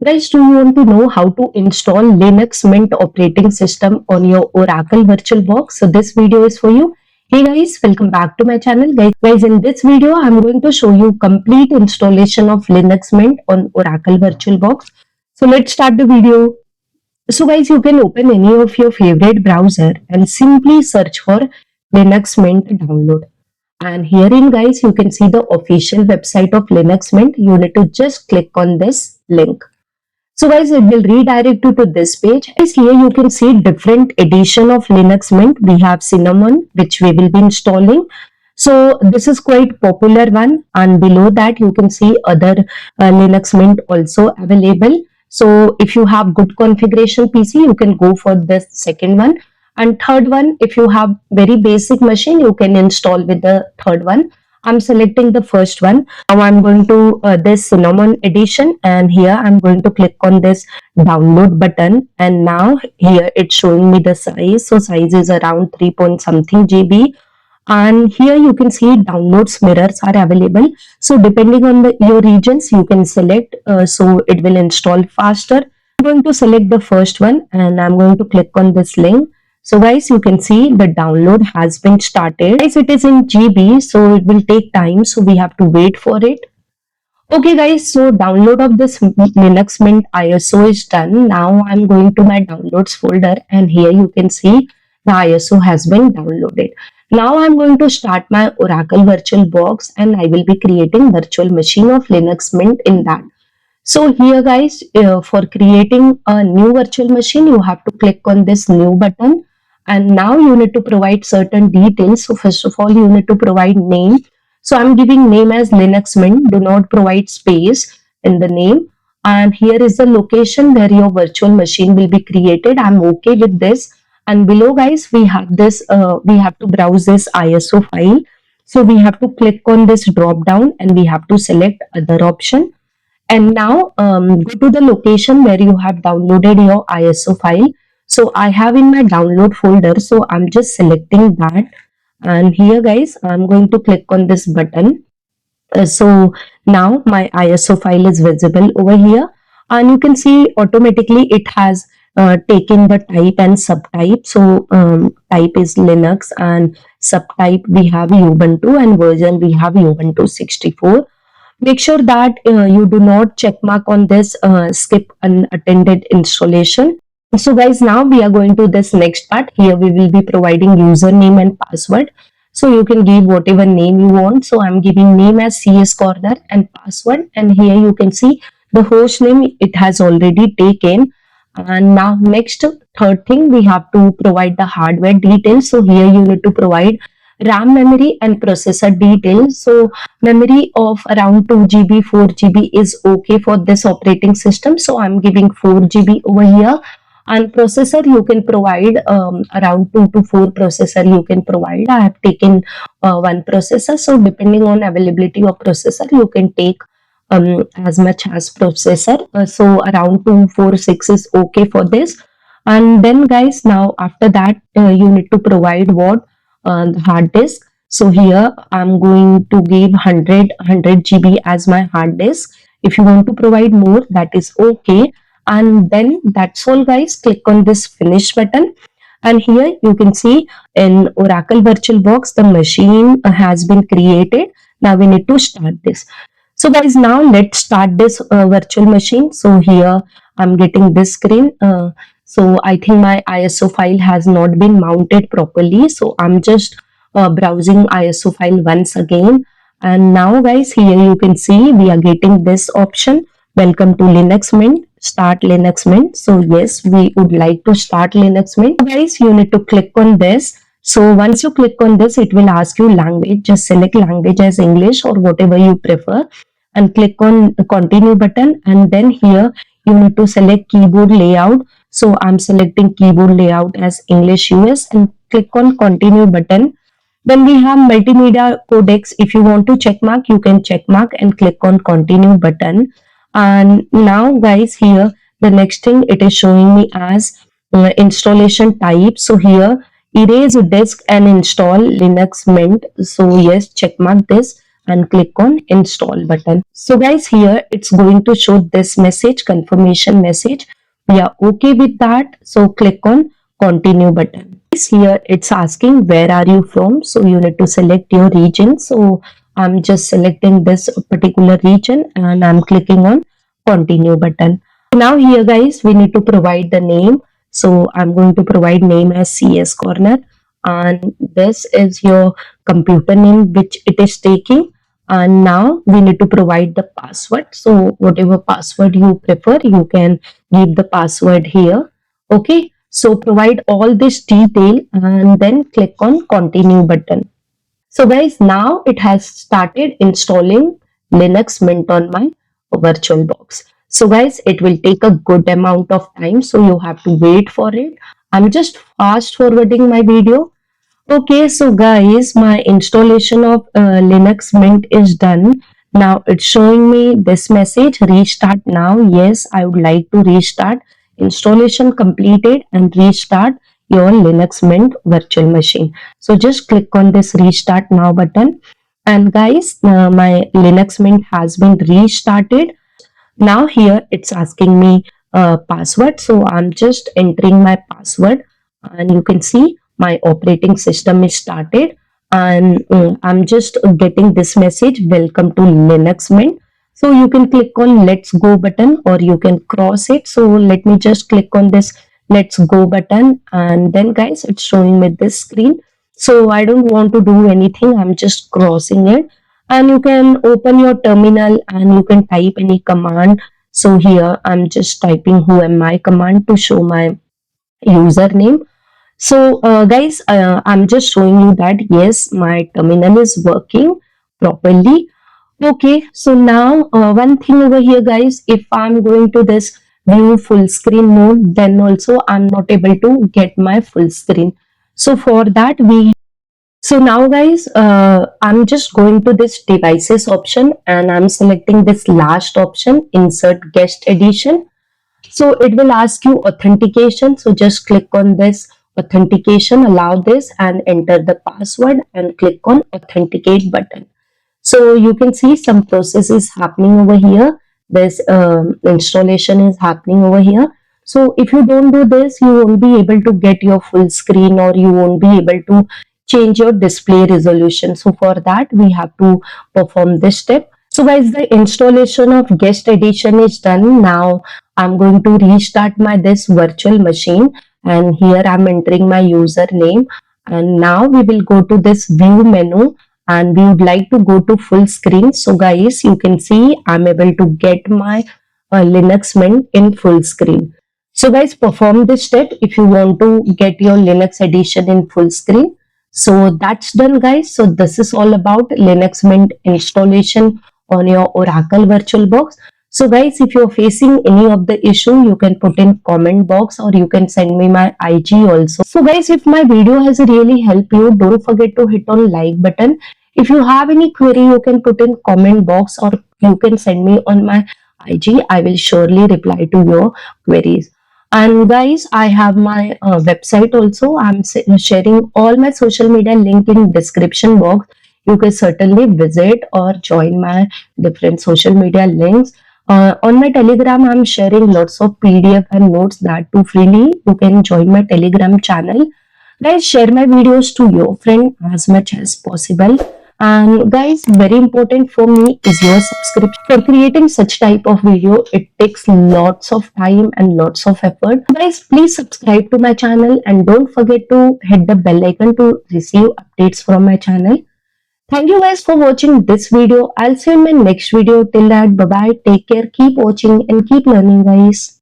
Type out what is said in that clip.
Guys, do you want to know how to install Linux Mint operating system on your Oracle VirtualBox? So this video is for you. Hey guys, welcome back to my channel. Guys, in this video, I'm going to show you complete installation of Linux Mint on Oracle VirtualBox. So let's start the video. So guys, you can open any of your favorite browser and simply search for Linux Mint download. And herein guys, you can see the official website of Linux Mint. You need to just click on this link. So guys, it will redirect you to this page. Guys, here you can see different edition of Linux Mint. We have Cinnamon, which we will be installing. So this is quite popular one, and below that you can see other Linux Mint also available. So if you have good configuration PC, you can go for the second one. And third one, if you have very basic machine, you can install with the third one. I'm selecting the first one. Now I'm going to this Cinnamon edition, and here I'm going to click on this download button, and now here it's showing me the size. So size is around 3 point something GB, and here you can see downloads mirrors are available. So depending on your regions, you can select so it will install faster. I'm going to select the first one, and I'm going to click on this link. So guys, you can see the download has been started. Guys, it is in GB, so it will take time. So we have to wait for it. Okay guys, so download of this Linux Mint ISO is done. Now I'm going to my downloads folder, and here you can see the ISO has been downloaded. Now I'm going to start my Oracle VirtualBox, and I will be creating virtual machine of Linux Mint in that. So here guys, for creating a new virtual machine, you have to click on this new button. And now you need to provide certain details. So first of all, you need to provide name. So I'm giving name as Linux Mint. Do not provide space in the name. And here is the location where your virtual machine will be created. I'm okay with this. And below guys, we have this, we have to browse this ISO file. So we have to click on this drop down, and we have to select other option. And now go to the location where you have downloaded your ISO file. So I have in my download folder, so I'm just selecting that, and here guys, I'm going to click on this button. So now my ISO file is visible over here, and you can see automatically it has taken the type and subtype. So type is Linux, and subtype we have Ubuntu, and version we have Ubuntu 64. Make sure that you do not check mark on this skip unattended installation. So guys, now we are going to this next part. Here we will be providing username and password. So you can give whatever name you want. So I'm giving name as CS Corner and password. And here you can see the host name it has already taken. And now next third thing, we have to provide the hardware details. So here you need to provide RAM memory and processor details. So memory of around 2 GB, 4 GB is okay for this operating system. So I'm giving 4 GB over here. And processor you can provide around 2 to 4 processor you can provide. I have taken one processor. So depending on availability of processor, you can take as much as processor. So around 246 is okay for this. And then guys, now after that you need to provide what the hard disk. So here I'm going to give 100 GB as my hard disk. If you want to provide more, that is okay. And then that's all guys. Click on this finish button, and here you can see in Oracle VirtualBox the machine has been created. Now we need to start this. So guys, now let's start this virtual machine. So here I'm getting this screen. So I think my ISO file has not been mounted properly. So I'm just browsing ISO file once again. And now guys, here you can see we are getting this option. Welcome to Linux Mint. Start Linux Mint. So yes, we would like to start Linux Mint. Guys, you need to click on this. So once you click on this, it will ask you language. Just select language as English or whatever you prefer, and click on the continue button. And then here you need to select keyboard layout. So I'm selecting keyboard layout as English US, and click on continue button. Then we have multimedia codecs. If you want to check mark, you can check mark and click on continue button. And now guys, here the next thing it is showing me as installation type. So here erase disk and install Linux Mint. So yes, check mark this. and click on install button. So guys, here it's going to show this message, confirmation message. We are okay with that. So click on continue button. Here it's asking where are you from. So you need to select your region. So I'm just selecting this particular region and I'm clicking on continue button. Now here guys, we need to provide the name. So I'm going to provide name as CS Corner, and this is your computer name which it is taking. And now we need to provide the password. So whatever password you prefer, you can give the password here. Okay. So provide all this detail and then click on continue button. So guys, now it has started installing Linux Mint on my VirtualBox. So guys, it will take a good amount of time, so you have to wait for it. I'm just fast forwarding my video. Okay, so guys, my installation of Linux Mint is done. Now it's showing me this message, restart now. Yes, I would like to restart. Installation completed and restart your Linux Mint virtual machine. So just click on this restart now button. And guys, my Linux Mint has been restarted. Now here it's asking me password. So I'm just entering my password and you can see my operating system is started, and I'm just getting this message, welcome to Linux Mint. So you can click on let's go button or you can cross it. So let me just click on this let's go button, and then guys it's showing me this screen. So I don't want to do anything, I'm just crossing it. And you can open your terminal and you can type any command. So here I'm just typing who am I command to show my username. So guys, I'm just showing you that yes, my terminal is working properly. Okay, so now one thing over here guys, if I'm going to this view full screen mode, then also I'm not able to get my full screen. So for that so now guys, I'm just going to this devices option and I'm selecting this last option, insert guest edition. So it will ask you authentication. So just click on this authentication, allow this and enter the password and click on authenticate button. So you can see some process is happening over here. This installation is happening over here. So if you don't do this, you won't be able to get your full screen or you won't be able to change your display resolution. So for that, we have to perform this step. So guys, the installation of guest edition is done. Now I'm going to restart my this virtual machine, and here I'm entering my username. And now we will go to this view menu and we would like to go to full screen. So guys, you can see I'm able to get my Linux Mint in full screen. So guys, perform this step if you want to get your Linux edition in full screen. So that's done guys. So this is all about Linux Mint installation on your Oracle VirtualBox. So guys, if you're facing any of the issue, you can put in comment box or you can send me my IG also. So guys, if my video has really helped you, don't forget to hit on like button. If you have any query, you can put in comment box or you can send me on my IG. I will surely reply to your queries. And guys, I have my website also. I'm sharing all my social media link in description box. You can certainly visit or join my different social media links. On my Telegram, I'm sharing lots of PDF and notes that too freely. You can join my Telegram channel. Guys, share my videos to your friend as much as possible. And guys, very important for me is your subscription. For creating such type of video, it takes lots of time and lots of effort. Guys, please subscribe to my channel and don't forget to hit the bell icon to receive updates from my channel. Thank you guys for watching this video. I'll see you in my next video. Till that, bye bye. Take care. Keep watching and keep learning, guys.